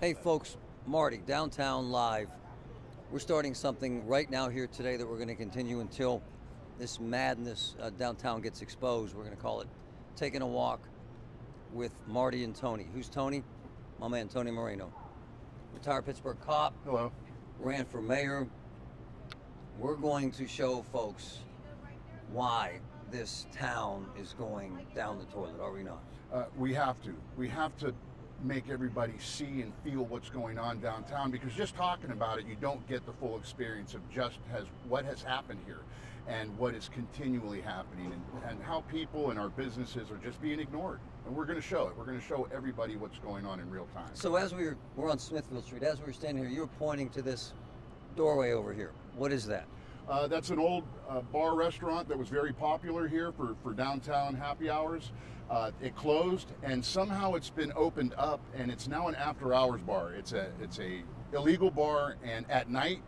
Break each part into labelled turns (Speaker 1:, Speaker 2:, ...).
Speaker 1: Hey folks, Marty, Downtown Live. We're starting something right now here today that we're going to continue until this madness downtown gets exposed. We're going to call it Taking a Walk with Marty and Tony. Who's Tony? My man, Tony Moreno. Retired Pittsburgh cop.
Speaker 2: Hello.
Speaker 1: Ran for mayor. We're going to show folks why this town is going down the toilet, are we not?
Speaker 2: We have to. We have to make everybody see and feel what's going on downtown, because just talking about it, you don't get the full experience of just what has happened here and what is continually happening, and how people and our businesses are just being ignored. And we're going to show it. We're going to show everybody what's going on in real time.
Speaker 1: So as we're on Smithfield Street, as we were standing here, you were pointing to this doorway over here. What is that?
Speaker 2: That's an old bar restaurant that was very popular here for downtown happy hours. It closed, and somehow it's been opened up, and it's now an after-hours bar. It's a illegal bar, and at night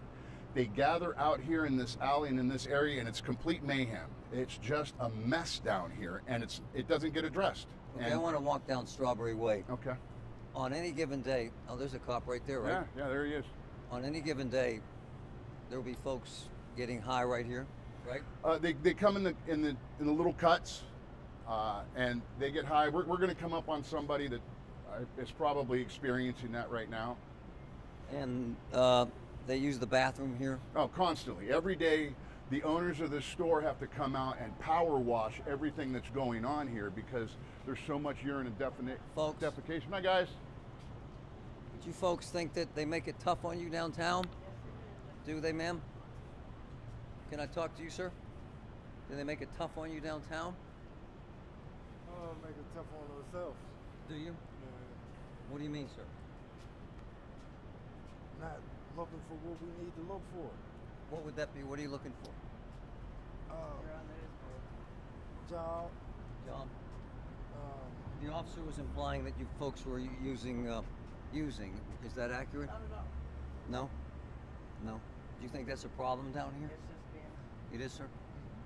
Speaker 2: they gather out here in this alley and in this area, and it's complete mayhem. It's just a mess down here, and it doesn't get addressed.
Speaker 1: Okay, I want to walk down Strawberry Way.
Speaker 2: Okay.
Speaker 1: On any given day, oh, there's a cop right there, right?
Speaker 2: Yeah, there he is.
Speaker 1: On any given day, there will be folks getting high right here, right?
Speaker 2: They come in the little cuts, and they get high. We're going to come up on somebody that is probably experiencing that right now.
Speaker 1: And they use the bathroom here?
Speaker 2: Oh, constantly. Every day, the owners of this store have to come out and power wash everything that's going on here because there's so much urine and defecation. Hi, guys.
Speaker 1: Do you folks think that they make it tough on you downtown? Do they, ma'am? Can I talk to you, sir? Do they make it tough on you downtown?
Speaker 3: Make it tough on themselves.
Speaker 1: Do you?
Speaker 3: Yeah.
Speaker 1: What do you mean, sir?
Speaker 3: Not looking for what we need to look for.
Speaker 1: What would that be? What are you looking for?
Speaker 3: Job.
Speaker 1: Job. The officer was implying that you folks were using. Is that accurate? No? No? Do you think that's a problem down here? It is, sir?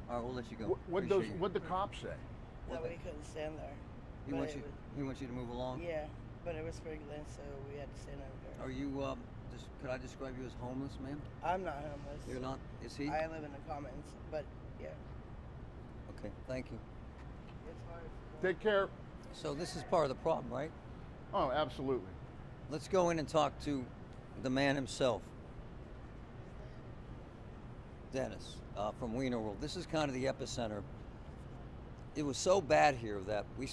Speaker 1: All right, we'll let you go.
Speaker 2: What'd the cops say?
Speaker 4: That we couldn't stand there.
Speaker 1: He wants you to move along?
Speaker 4: Yeah, but it was sprinkling, so we had to stand over there.
Speaker 1: Are you, could I describe you as homeless, ma'am?
Speaker 4: I'm not homeless.
Speaker 1: You're not? Is he?
Speaker 4: I live in the commons, but yeah.
Speaker 1: Okay, thank you.
Speaker 4: It's hard.
Speaker 2: Take care.
Speaker 1: So this is part of the problem, right?
Speaker 2: Oh, absolutely.
Speaker 1: Let's go in and talk to the man himself. Dennis, from Wiener World. This is kind of the epicenter. It was so bad here that we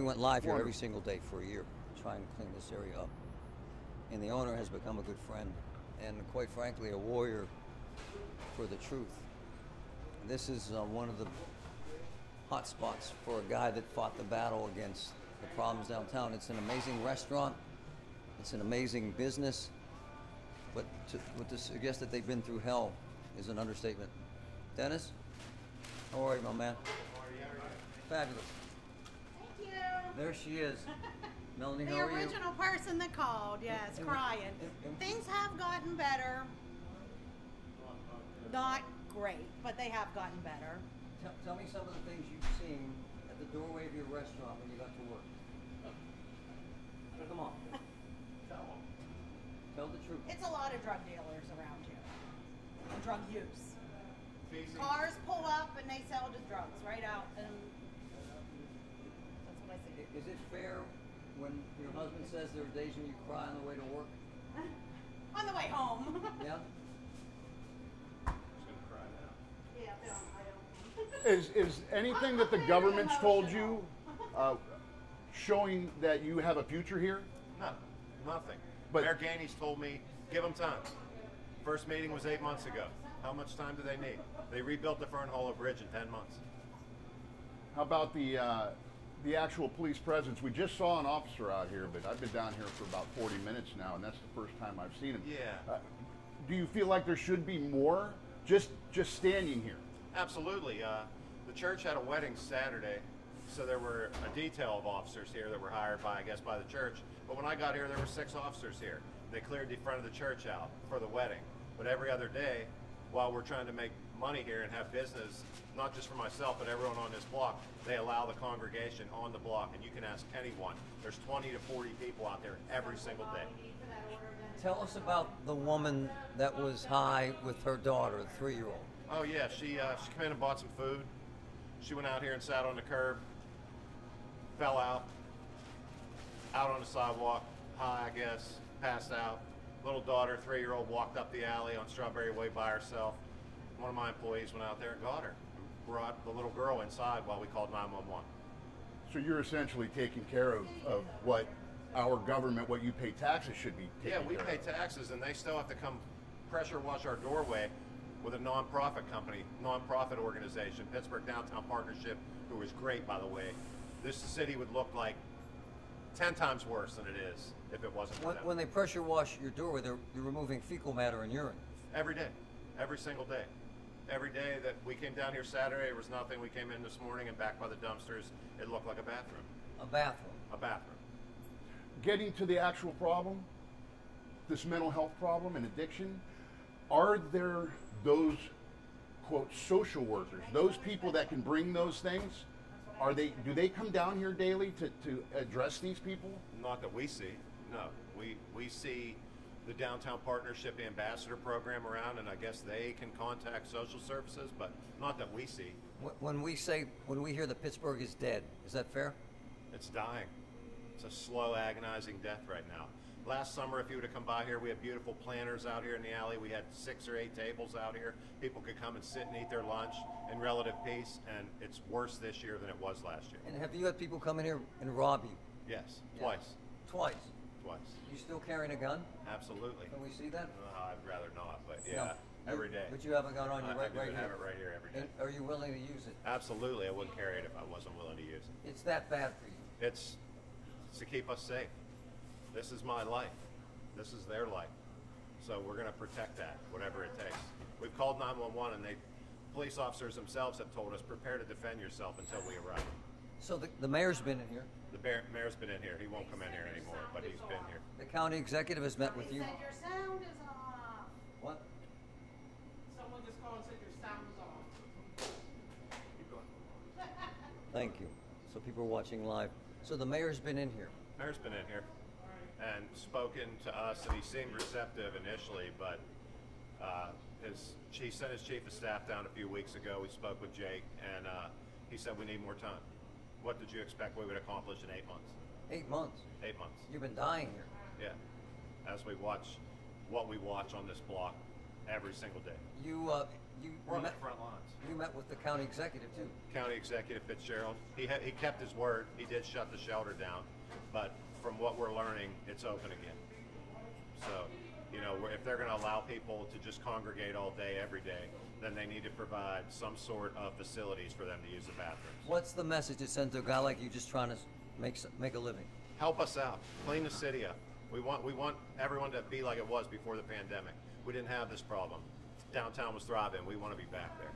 Speaker 1: went live here every single day for a year, trying to clean this area up. And the owner has become a good friend, and quite frankly, a warrior for the truth. This is one of the hot spots for a guy that fought the battle against the problems downtown. It's an amazing restaurant. It's an amazing business. But to suggest that they've been through hell is an understatement. Dennis? How are you, my man? Fabulous.
Speaker 5: Thank you.
Speaker 1: There she is. Melanie,
Speaker 5: The
Speaker 1: how are you?
Speaker 5: original person that called, yes, crying. Things have gotten better. Not great, but they have gotten better.
Speaker 1: Tell me some of the things you've seen at the doorway of your restaurant when you got to work. Come on. Tell the truth.
Speaker 5: It's a lot of drug dealers around here. Drug use. Cars pull up and they sell the drugs right out, and that's what I see.
Speaker 1: Is it fair when your husband says there are days when you cry on the way to work?
Speaker 5: On the way home.
Speaker 1: Yeah?
Speaker 5: Yeah, no, I don't.
Speaker 2: Is anything that the government's told you showing that you have a future here?
Speaker 6: No, nothing.
Speaker 2: But
Speaker 6: Mayor Gainey's told me, give them time. First meeting was 8 months ago. How much time do they need? They rebuilt the Fern Hollow Bridge in 10 months.
Speaker 2: how about the actual police presence? We just saw an officer out here, but I've been down here for about 40 minutes now, and that's the first time I've seen him.
Speaker 6: Yeah.
Speaker 2: Do you feel like there should be more just standing here?
Speaker 6: Absolutely. The church had a wedding Saturday, so there were a detail of officers here that were hired by, I guess, by the church. But when I got here, there were 6 officers here. They cleared the front of the church out for the wedding. But every other day, while we're trying to make money here and have business, not just for myself, but everyone on this block. They allow the congregation on the block, and you can ask anyone. There's 20 to 40 people out there every single day.
Speaker 1: Tell us about the woman that was high with her daughter, the 3-year-old.
Speaker 6: Oh yeah, she came in and bought some food. She went out here and sat on the curb, fell out on the sidewalk, high I guess, passed out. Little daughter, 3-year-old, walked up the alley on Strawberry Way by herself. One of my employees went out there and got her, brought the little girl inside while we called 911.
Speaker 2: So you're essentially taking care of what our government, what you pay taxes should be taking
Speaker 6: Yeah, we
Speaker 2: care
Speaker 6: pay
Speaker 2: of.
Speaker 6: taxes, and they still have to come pressure wash our doorway with a nonprofit company, nonprofit organization, Pittsburgh Downtown Partnership, who was great, by the way. This city would look like 10 times worse than it is if it wasn't for them.
Speaker 1: When they pressure wash your doorway, they're removing fecal matter and urine.
Speaker 6: Every day, every single day. Every day that we came down here Saturday, there was nothing. We came in this morning and back by the dumpsters, it looked like a bathroom.
Speaker 1: A bathroom.
Speaker 6: A bathroom.
Speaker 2: Getting to the actual problem, this mental health problem and addiction, are there those, quote, social workers, those people that can bring those things? Do they come down here daily to address these people?
Speaker 6: Not that we see, no. We see the Downtown Partnership Ambassador Program around, and I guess they can contact social services, but not that we see.
Speaker 1: When we hear that Pittsburgh is dead, is that fair?
Speaker 6: It's dying. It's a slow, agonizing death right now. Last summer, if you were to come by here, we had beautiful planters out here in the alley. We had 6 or 8 tables out here. People could come and sit and eat their lunch in relative peace, and it's worse this year than it was last year.
Speaker 1: And have you had people come in here and rob you?
Speaker 6: Yes,
Speaker 1: Yeah.
Speaker 6: twice.
Speaker 1: Twice.
Speaker 6: Twice.
Speaker 1: You still carrying a gun?
Speaker 6: Absolutely.
Speaker 1: Can we see that?
Speaker 6: I'd rather not, but yeah,
Speaker 1: No.
Speaker 6: every day.
Speaker 1: But you have a gun on you
Speaker 6: I
Speaker 1: right
Speaker 6: do
Speaker 1: here.
Speaker 6: have it right here every day.
Speaker 1: And are you willing to use it?
Speaker 6: Absolutely, I wouldn't carry it if I wasn't willing to use it.
Speaker 1: It's that bad for you.
Speaker 6: It's to keep us safe. This is my life. This is their life. So we're going to protect that, whatever it takes. We've called 911, and police officers themselves have told us, prepare to defend yourself until we arrive.
Speaker 1: So the mayor's been in here.
Speaker 6: The mayor's been in here. He won't come in here anymore, but he's been here.
Speaker 1: The county executive has met with you.
Speaker 5: Said your sound is off.
Speaker 1: What?
Speaker 5: Someone just called and said your sound is off.
Speaker 1: Thank you. So people are watching live. So the mayor's been in here.
Speaker 6: Mayor's been in here and spoken to us, and he seemed receptive initially, but he sent his chief of staff down a few weeks ago. We spoke with Jake, and he said we need more time. What did you expect we would accomplish in 8 months?
Speaker 1: 8 months.
Speaker 6: 8 months.
Speaker 1: You've been dying here.
Speaker 6: Yeah. As we watch what we watch on this block every single day.
Speaker 1: We're
Speaker 6: on the front lines.
Speaker 1: You met with the county executive too.
Speaker 6: County Executive Fitzgerald. He kept his word. He did shut the shelter down, but from what we're learning, it's open again. So, if they're going to allow people to just congregate all day, every day, then they need to provide some sort of facilities for them to use the bathrooms.
Speaker 1: What's the message to send to a guy like you just trying to make a living?
Speaker 6: Help us out. Clean the city up. We want everyone to be like it was before the pandemic. We didn't have this problem. Downtown was thriving. We want to be back there.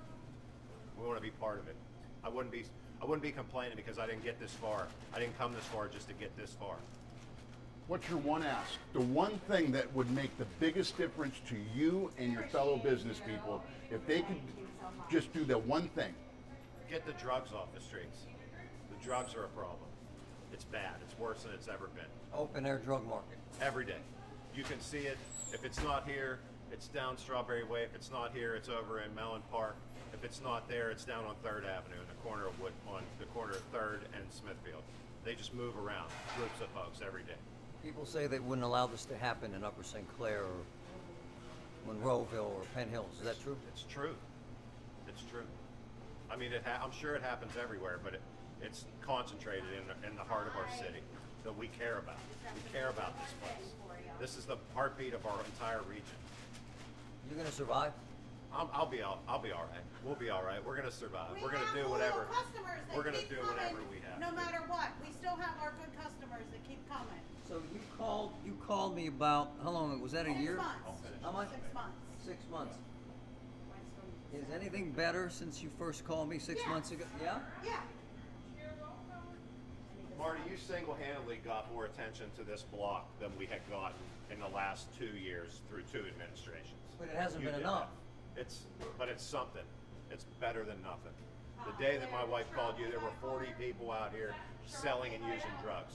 Speaker 6: We want to be part of it. I wouldn't be complaining because I didn't get this far. I didn't come this far just to get this far.
Speaker 2: What's your one ask? The one thing that would make the biggest difference to you and your fellow business people, if they could just do that one thing.
Speaker 6: Get the drugs off the streets. The drugs are a problem. It's bad. It's worse than it's ever been.
Speaker 1: Open air drug market.
Speaker 6: Every day. You can see it. If it's not here, it's down Strawberry Way. If it's not here, it's over in Mellon Park. If it's not there, it's down on 3rd Avenue in the corner of on the corner of 3rd and Smithfield. They just move around, groups of folks every day.
Speaker 1: People say they wouldn't allow this to happen in Upper St. Clair or Monroeville or Penn Hills. Is that true?
Speaker 6: It's true. It's true. I mean, I'm sure it happens everywhere, but it's concentrated in the heart of our city that we care about. We care about this place. This is the heartbeat of our entire region.
Speaker 1: You're gonna survive?
Speaker 6: I'll be all right. We'll be all right. We're gonna survive. We're gonna do
Speaker 5: loyal
Speaker 6: whatever.
Speaker 5: Customers that
Speaker 6: We're gonna
Speaker 5: keep
Speaker 6: do
Speaker 5: coming
Speaker 6: whatever we have.
Speaker 5: No matter what, we still have our good customers that keep coming.
Speaker 1: So you called me about how long? Was that a
Speaker 5: 6
Speaker 1: year?
Speaker 5: months.
Speaker 1: How much?
Speaker 5: 6 months.
Speaker 1: 6 months. Is anything better since you first called me 6
Speaker 5: Yeah.
Speaker 1: months ago? Yeah?
Speaker 5: Yeah.
Speaker 6: Marty, you single-handedly got more attention to this block than we had gotten in the last 2 years through 2 administrations.
Speaker 1: But it hasn't
Speaker 6: You
Speaker 1: been
Speaker 6: did
Speaker 1: enough.
Speaker 6: that. But it's something. It's better than nothing. The day that my wife called you, there were 40 people out here selling and using drugs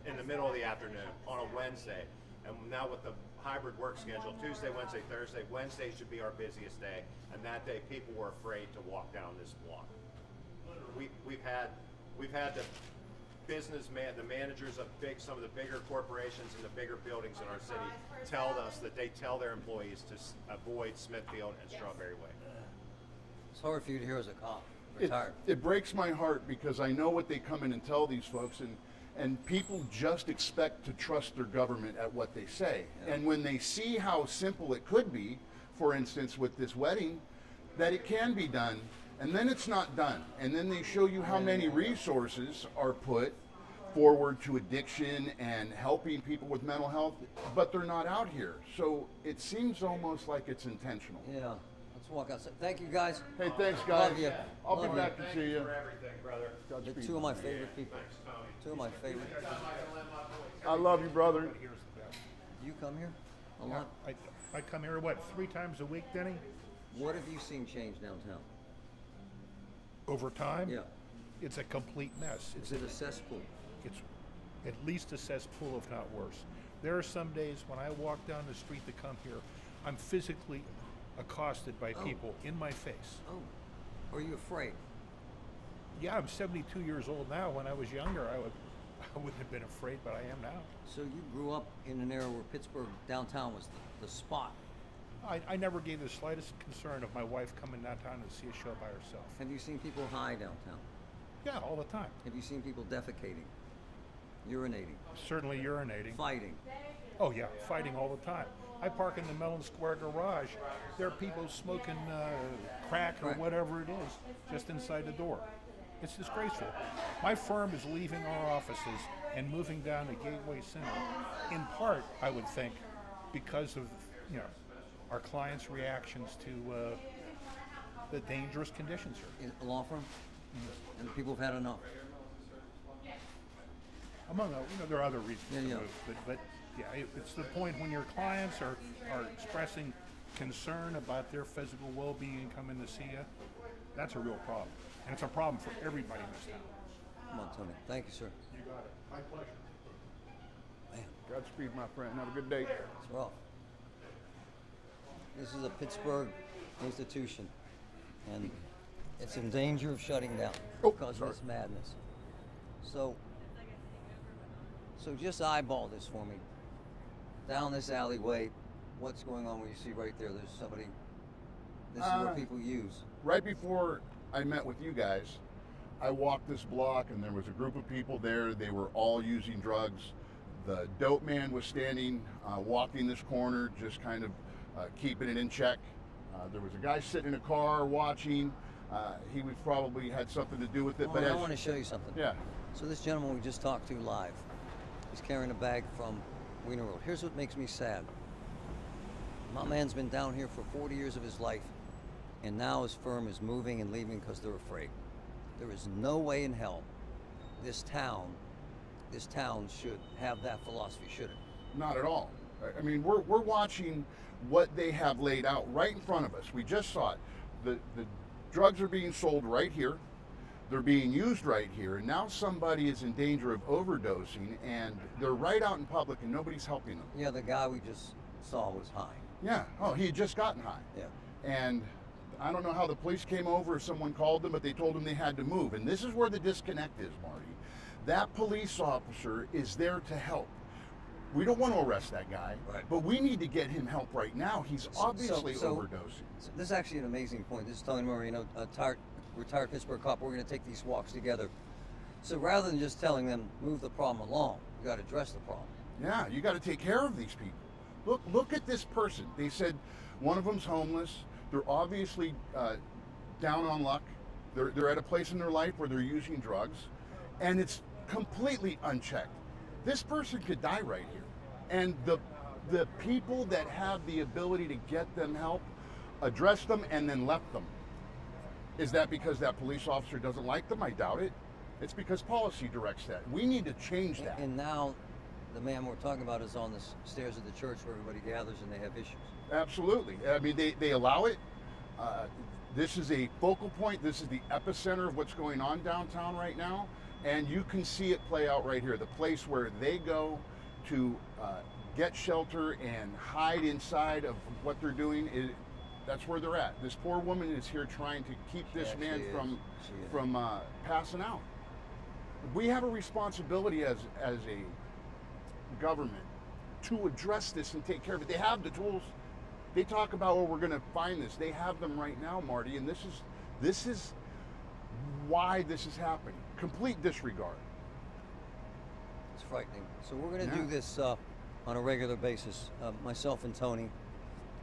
Speaker 6: in the middle of the afternoon on a Wednesday. And now with the hybrid work schedule, Tuesday, Wednesday, Thursday, Wednesday should be our busiest day. And that day, people were afraid to walk down this block. We've had the the managers of some of the bigger corporations in the bigger buildings in our city tell us that they tell their employees to avoid Smithfield and Strawberry Way.
Speaker 1: It's hard for you to hear as a cop. Retired.
Speaker 2: It breaks my heart because I know what they come in and tell these folks, and people just expect to trust their government at what they say. Yeah. And when they see how simple it could be, for instance, with this wedding, that it can be done, and then it's not done. And then they show you how many resources are put forward to addiction and helping people with mental health, but they're not out here. So it seems almost like it's intentional.
Speaker 1: Yeah. Let's walk outside. Thank you, guys.
Speaker 2: Hey, thanks, guys.
Speaker 1: Love you.
Speaker 2: I'll be back to see you.
Speaker 6: For everything, brother.
Speaker 1: They're two of my favorite people. Two of my favorite people.
Speaker 2: I love you, brother.
Speaker 1: You come here a lot?
Speaker 7: I come here, what, 3 times a week, Denny?
Speaker 1: What have you seen change downtown?
Speaker 7: Over time?
Speaker 1: Yeah.
Speaker 7: It's a complete mess.
Speaker 1: Is it a cesspool?
Speaker 7: It's at least a cesspool, if not worse. There are some days when I walk down the street to come here, I'm physically accosted by people in my face.
Speaker 1: Oh. Are you afraid?
Speaker 7: Yeah, I'm 72 years old now. When I was younger, I wouldn't have been afraid, but I am now.
Speaker 1: So you grew up in an era where Pittsburgh downtown was the spot.
Speaker 7: I never gave the slightest concern of my wife coming downtown to see a show by herself.
Speaker 1: Have you seen people high downtown?
Speaker 7: Yeah, all the time.
Speaker 1: Have you seen people defecating, urinating,
Speaker 7: Certainly urinating.
Speaker 1: fighting?
Speaker 7: Oh yeah, fighting all the time. I park in the Mellon Square garage. There are people smoking crack or whatever it is just inside the door. It's disgraceful. My firm is leaving our offices and moving down to Gateway Center, in part, I would think, because of our clients' reactions to the dangerous conditions here.
Speaker 1: In a law firm? And people have had enough.
Speaker 7: Among there are other reasons to
Speaker 1: Yeah.
Speaker 7: move, but yeah, it's the point when your clients are expressing concern about their physical well-being and coming to see you. That's a real problem, and it's a problem for everybody in this town.
Speaker 1: Come on, Tony. Thank you, sir.
Speaker 7: You got it. My pleasure.
Speaker 1: Man,
Speaker 2: Godspeed, my friend. Have a good day.
Speaker 1: it's rough. This is a Pittsburgh institution, and it's in danger of shutting down because of this madness. So just eyeball this for me. Down this alleyway, what's going on where you see right there? There's somebody. This is where people use.
Speaker 2: Right before I met with you guys, I walked this block and there was a group of people there. They were all using drugs. The dope man was standing, walking this corner, just kind of keeping it in check. There was a guy sitting in a car watching. He was probably had something to do with it.
Speaker 1: But I want to show you something.
Speaker 2: Yeah.
Speaker 1: So this gentleman we just talked to live, he's carrying a bag from Wiener Road. Here's what makes me sad. My man's been down here for 40 years of his life, and now his firm is moving and leaving because they're afraid. There is no way in hell this town should have that philosophy, should it?
Speaker 2: Not at all. I mean, we're watching what they have laid out right in front of us. We just saw it. The drugs are being sold right here. They're being used right here, and now somebody is in danger of overdosing, and they're right out in public, and nobody's helping them.
Speaker 1: Yeah, the guy we just saw was high.
Speaker 2: Yeah. Oh, he had just gotten high.
Speaker 1: Yeah.
Speaker 2: And I don't know how the police came over or someone called them, but they told them they had to move. And this is where the disconnect is, Marty. That police officer is there to help. We don't want to arrest that guy, but we need to get him help right now. He's obviously overdosing.
Speaker 1: So this is actually an amazing point. This is Tony Moreno, a retired Pittsburgh cop. We're going to take these walks together. So rather than just telling them, move the problem along, you got to address the problem.
Speaker 2: Yeah, you got to take care of these people. Look at this person. They said one of them's homeless. They're obviously down on luck. They're at a place in their life where they're using drugs, and it's completely unchecked. This person could die right here. And the people that have the ability to get them help, address them and then left them. Is that because that police officer doesn't like them? I doubt it. It's because policy directs that. We need to change that.
Speaker 1: And now the man we're talking about is on the stairs of the church where everybody gathers and they have issues.
Speaker 2: Absolutely. I mean, they allow it. This is a focal point. This is the epicenter of what's going on downtown right now. And you can see it play out right here. The place where they go to get shelter and hide inside of what they're doing, that's where they're at. This poor woman is here trying to keep this man from passing out. We have a responsibility as a government to address this and take care of it. They have the tools. They talk about, oh, we're going to find this. They have them right now, Marty, and this is why this is happening. Complete disregard.
Speaker 1: It's frightening. So we're going to do this on a regular basis. Myself and Tony,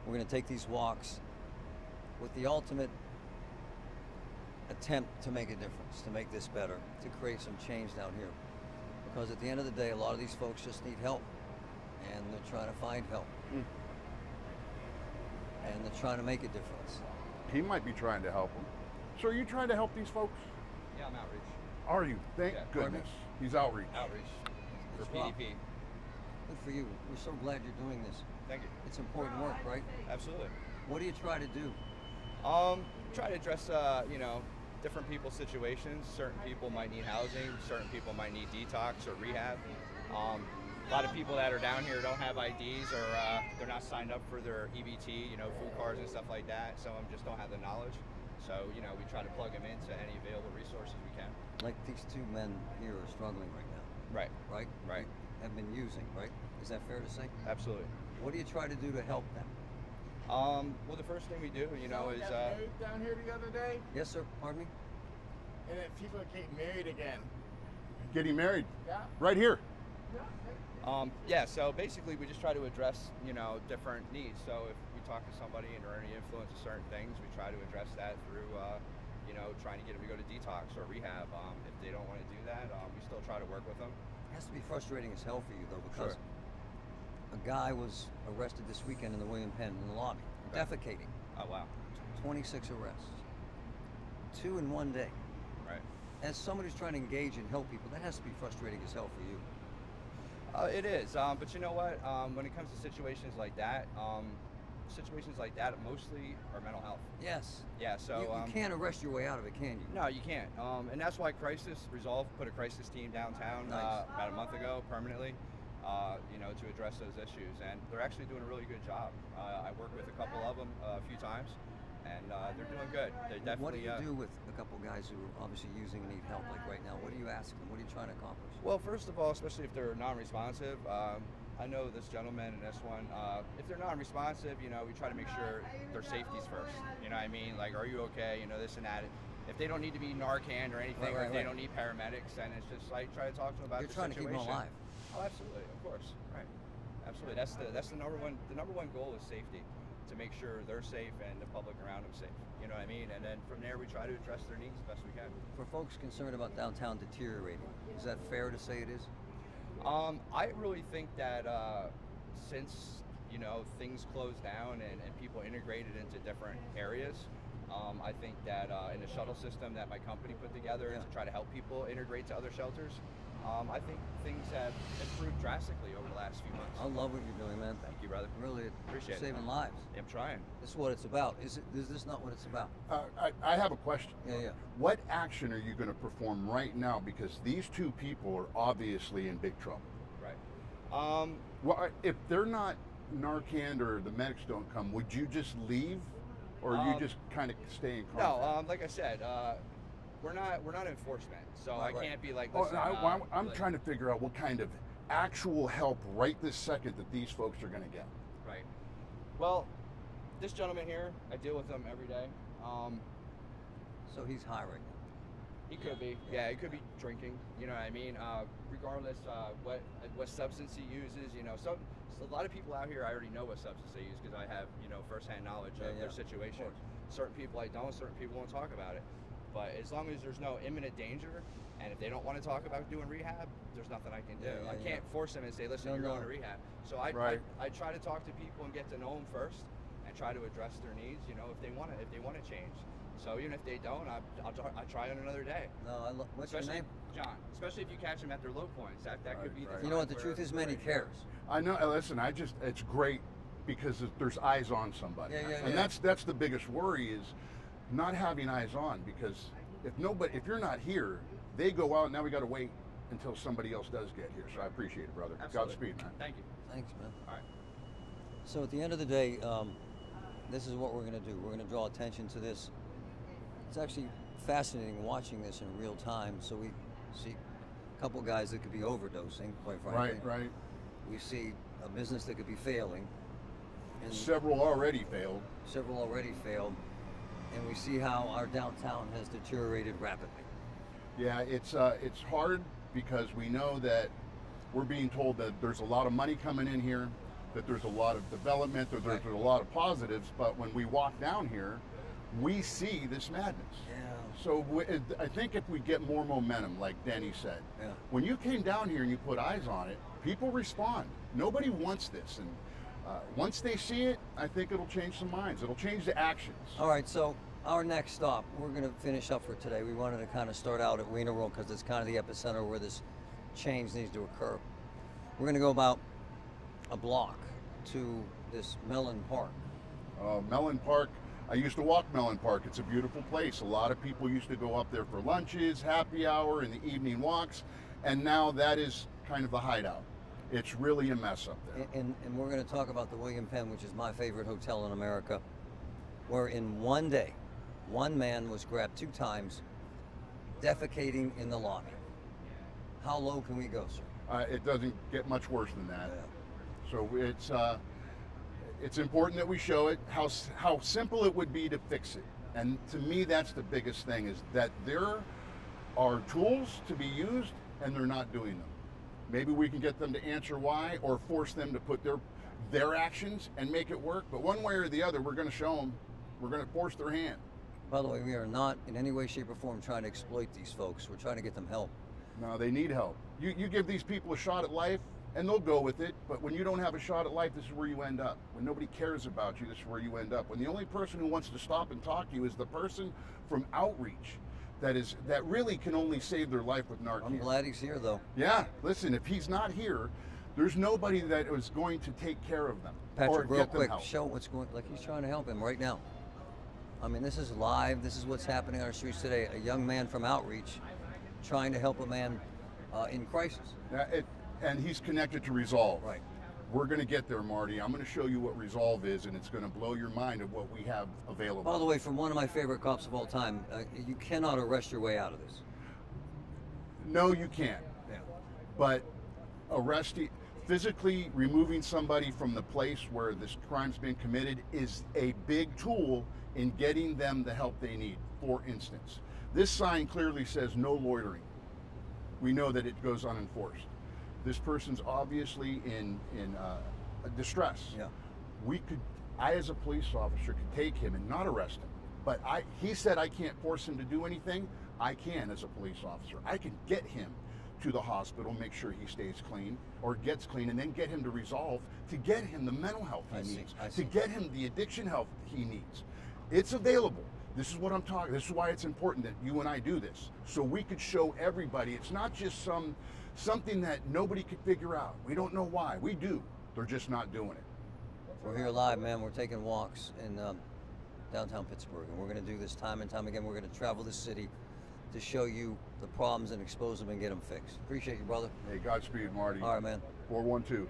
Speaker 1: we're going to take these walks with the ultimate attempt to make a difference, to make this better, to create some change down here. Because at the end of the day, a lot of these folks just need help, and they're trying to find help. And they're trying to make a difference.
Speaker 2: He might be trying to help them. So are you trying to help these folks?
Speaker 8: Yeah, I'm outreach.
Speaker 2: Are you? Thank goodness. He's outreach.
Speaker 8: Outreach for
Speaker 1: Well,
Speaker 8: PDP.
Speaker 1: Good for you. We're so glad you're doing this.
Speaker 8: Thank you.
Speaker 1: It's important work, right?
Speaker 8: Absolutely.
Speaker 1: What do you try to do?
Speaker 8: Try to address, you know, different people's situations. Certain people might need housing. Certain people might need detox or rehab. A lot of people that are down here don't have IDs or they're not signed up for their EBT, you know, food cards and stuff like that. Some of them just don't have the knowledge. So, you know, we try to plug them into any available resources we can.
Speaker 1: Like these two men here are struggling right now.
Speaker 8: Right.
Speaker 1: Right?
Speaker 8: Right.
Speaker 1: Have been using, right? Is that fair to say?
Speaker 8: Absolutely.
Speaker 1: What do you try to do to help them?
Speaker 8: Well, the first thing we do, you know, is
Speaker 3: down here the other day,
Speaker 1: Yes, sir. Pardon me?
Speaker 3: and then people get married again.
Speaker 2: Getting married.
Speaker 3: Yeah.
Speaker 2: Right here.
Speaker 8: yeah. So basically, we just try to address, you know, different needs. So if we talk to somebody and they're under the influence of certain things, we try to address that through, you know, trying to get them to go to detox or rehab. If they don't want to do that, we still try to work with them.
Speaker 1: It has to be frustrating as hell for you, though, because a guy was arrested this weekend in the William Penn in the lobby, defecating.
Speaker 8: Oh wow.
Speaker 1: 26 arrests. 2 in 1 day.
Speaker 8: Right.
Speaker 1: As somebody who's trying to engage and help people, that has to be frustrating as hell for you.
Speaker 8: It is, but you know what? When it comes to situations like that mostly are mental health.
Speaker 1: Yes.
Speaker 8: Yeah, so
Speaker 1: you can't arrest your way out of it, can you?
Speaker 8: No, you can't. And that's why Crisis Resolve put a crisis team downtown about a month ago permanently, you know, to address those issues. And they're actually doing a really good job. I worked with a couple of them a few times, and they're doing good. They definitely.
Speaker 1: What do you do with a couple guys who are obviously using and need help, like right now? What do you ask them? What are you trying to accomplish?
Speaker 8: Well, first of all, especially if they're non-responsive, I know this gentleman and this one, if they're non-responsive, you know, we try to make sure their safety's first. You know what I mean? Like, are you okay? You know, this and that. If they don't need to be Narcan or anything, or if they don't need paramedics, then it's just like try to talk to them about
Speaker 1: You're
Speaker 8: the
Speaker 1: trying
Speaker 8: situation.
Speaker 1: to keep them alive.
Speaker 8: Oh, absolutely, of course, right? Absolutely. That's the number one. The number one goal is safety, to make sure they're safe and the public around them safe. You know what I mean? And then from there, we try to address their needs the best we can.
Speaker 1: For folks concerned about downtown deteriorating, is that fair to say it is?
Speaker 8: I really think that since, you know, things closed down and people integrated into different areas, I think that in the shuttle system that my company put together to try to help people integrate to other shelters, I think things have improved drastically over the last few months.
Speaker 1: I love what you're doing, man.
Speaker 8: Thank you, brother.
Speaker 1: Really
Speaker 8: Appreciate it.
Speaker 1: saving lives.
Speaker 8: I'm trying.
Speaker 1: This is what it's about. Is this not what it's about?
Speaker 2: I have a question.
Speaker 1: Yeah.
Speaker 2: What action are you going to perform right now? Because these two people are obviously in big trouble.
Speaker 8: Right.
Speaker 2: Well, if they're not Narcan or the medics don't come, would you just leave, or you just kind of stay in contact?
Speaker 8: No, like I said, we're not enforcement, so I can't be like. Listen,
Speaker 2: I'm trying to figure out what kind of actual help right this second that these folks are going to get.
Speaker 8: Right. Well, this gentleman here, I deal with him every day.
Speaker 1: So he's high right now.
Speaker 8: He could be. Yeah, he could be drinking. You know what I mean? Regardless what substance he uses, you know, so a lot of people out here I already know what substance they use because I have, you know, firsthand knowledge of their situation. Certain people I don't. Certain people won't talk about it. But as long as there's no imminent danger, and if they don't want to talk about doing rehab, there's nothing I can do. I can't force them and say, listen, you're going to rehab. So I try to talk to people and get to know them first, and try to address their needs. You know, if they want to change. So even if they don't, I try on another day.
Speaker 1: No, what's your name?
Speaker 8: John. Especially if you catch them at their low points. That could be the
Speaker 1: You know what the truth is, man, he cares.
Speaker 2: I know. Listen, it's great because there's eyes on somebody.
Speaker 1: Yeah.
Speaker 2: And that's the biggest worry, is not having eyes on, because if you're not here, they go out, and now we got to wait until somebody else does get here. So I appreciate it, brother.
Speaker 8: Absolutely.
Speaker 2: Godspeed, man.
Speaker 8: Thank you.
Speaker 1: Thanks, man.
Speaker 8: All right.
Speaker 1: So at the end of the day, this is what we're going to do. We're going to draw attention to this. It's actually fascinating watching this in real time. So we see a couple guys that could be overdosing, quite frankly.
Speaker 2: Right.
Speaker 1: We see a business that could be failing. And
Speaker 2: Several already failed.
Speaker 1: several already failed. And we see how our downtown has deteriorated rapidly.
Speaker 2: Yeah, it's hard, because we know that we're being told that there's a lot of money coming in here, that there's a lot of development, that there's a lot of positives, but when we walk down here, we see this madness.
Speaker 1: Yeah.
Speaker 2: So I think if we get more momentum, like Denny said, when you came down here and you put eyes on it, people respond. Nobody wants this, and once they see it, I think it'll change some minds. It'll change the actions.
Speaker 1: All right, so our next stop, we're going to finish up for today. We wanted to kind of start out at Wiener World because it's kind of the epicenter where this change needs to occur. We're going to go about a block to this Mellon Park.
Speaker 2: Mellon Park, I used to walk Mellon Park. It's a beautiful place. A lot of people used to go up there for lunches, happy hour, and the evening walks, and now that is kind of the hideout. It's really a mess up there.
Speaker 1: And we're going to talk about the William Penn, which is my favorite hotel in America, where in one day, one man was grabbed 2 times defecating in the lobby. How low can we go, sir?
Speaker 2: It doesn't get much worse than that.
Speaker 1: Yeah.
Speaker 2: So it's important that we show it, how simple it would be to fix it. And to me, that's the biggest thing, is that there are tools to be used and they're not doing them. Maybe we can get them to answer why, or force them to put their actions and make it work. But one way or the other, we're going to show them. We're going to force their hand.
Speaker 1: By the way, we are not in any way, shape, or form trying to exploit these folks. We're trying to get them help.
Speaker 2: No, they need help. You give these people a shot at life, and they'll go with it. But when you don't have a shot at life, this is where you end up. When nobody cares about you, this is where you end up. When the only person who wants to stop and talk to you is the person from outreach that really can only save their life with Narcan.
Speaker 1: I'm glad he's here, though.
Speaker 2: Yeah, listen, if he's not here, there's nobody that is going to take care of them.
Speaker 1: Patrick,
Speaker 2: or
Speaker 1: real
Speaker 2: get them
Speaker 1: quick,
Speaker 2: help.
Speaker 1: show what's going. Like, he's trying to help him right now. I mean, this is live. This is what's happening on our streets today. A young man from outreach trying to help a man in crisis.
Speaker 2: And he's connected to Resolve.
Speaker 1: Right.
Speaker 2: We're going to get there, Marty. I'm going to show you what Resolve is, and it's going to blow your mind of what we have available.
Speaker 1: By the way, from one of my favorite cops of all time, you cannot arrest your way out of this.
Speaker 2: No, you can't.
Speaker 1: Yeah.
Speaker 2: But physically removing somebody from the place where this crime's been committed is a big tool in getting them the help they need. For instance, this sign clearly says no loitering. We know that it goes unenforced. This person's obviously in distress.
Speaker 1: Yeah.
Speaker 2: I as a police officer could take him and not arrest him, but he said I can't force him to do anything. I can as a police officer. I can get him to the hospital, make sure he stays clean or gets clean, and then get him to Resolve to get him the mental health he needs, to get him the addiction help he needs. It's available. This is what I'm talking. This is why it's important that you and I do this, so we could show everybody. It's not just something that nobody could figure out. We don't know why. We do. They're just not doing it.
Speaker 1: We're here live, man. We're taking walks in downtown Pittsburgh, and we're going to do this time and time again. We're going to travel the city to show you the problems and expose them and get them fixed. Appreciate you, brother.
Speaker 2: Hey, Godspeed, Marty.
Speaker 1: All right, man.
Speaker 2: 412.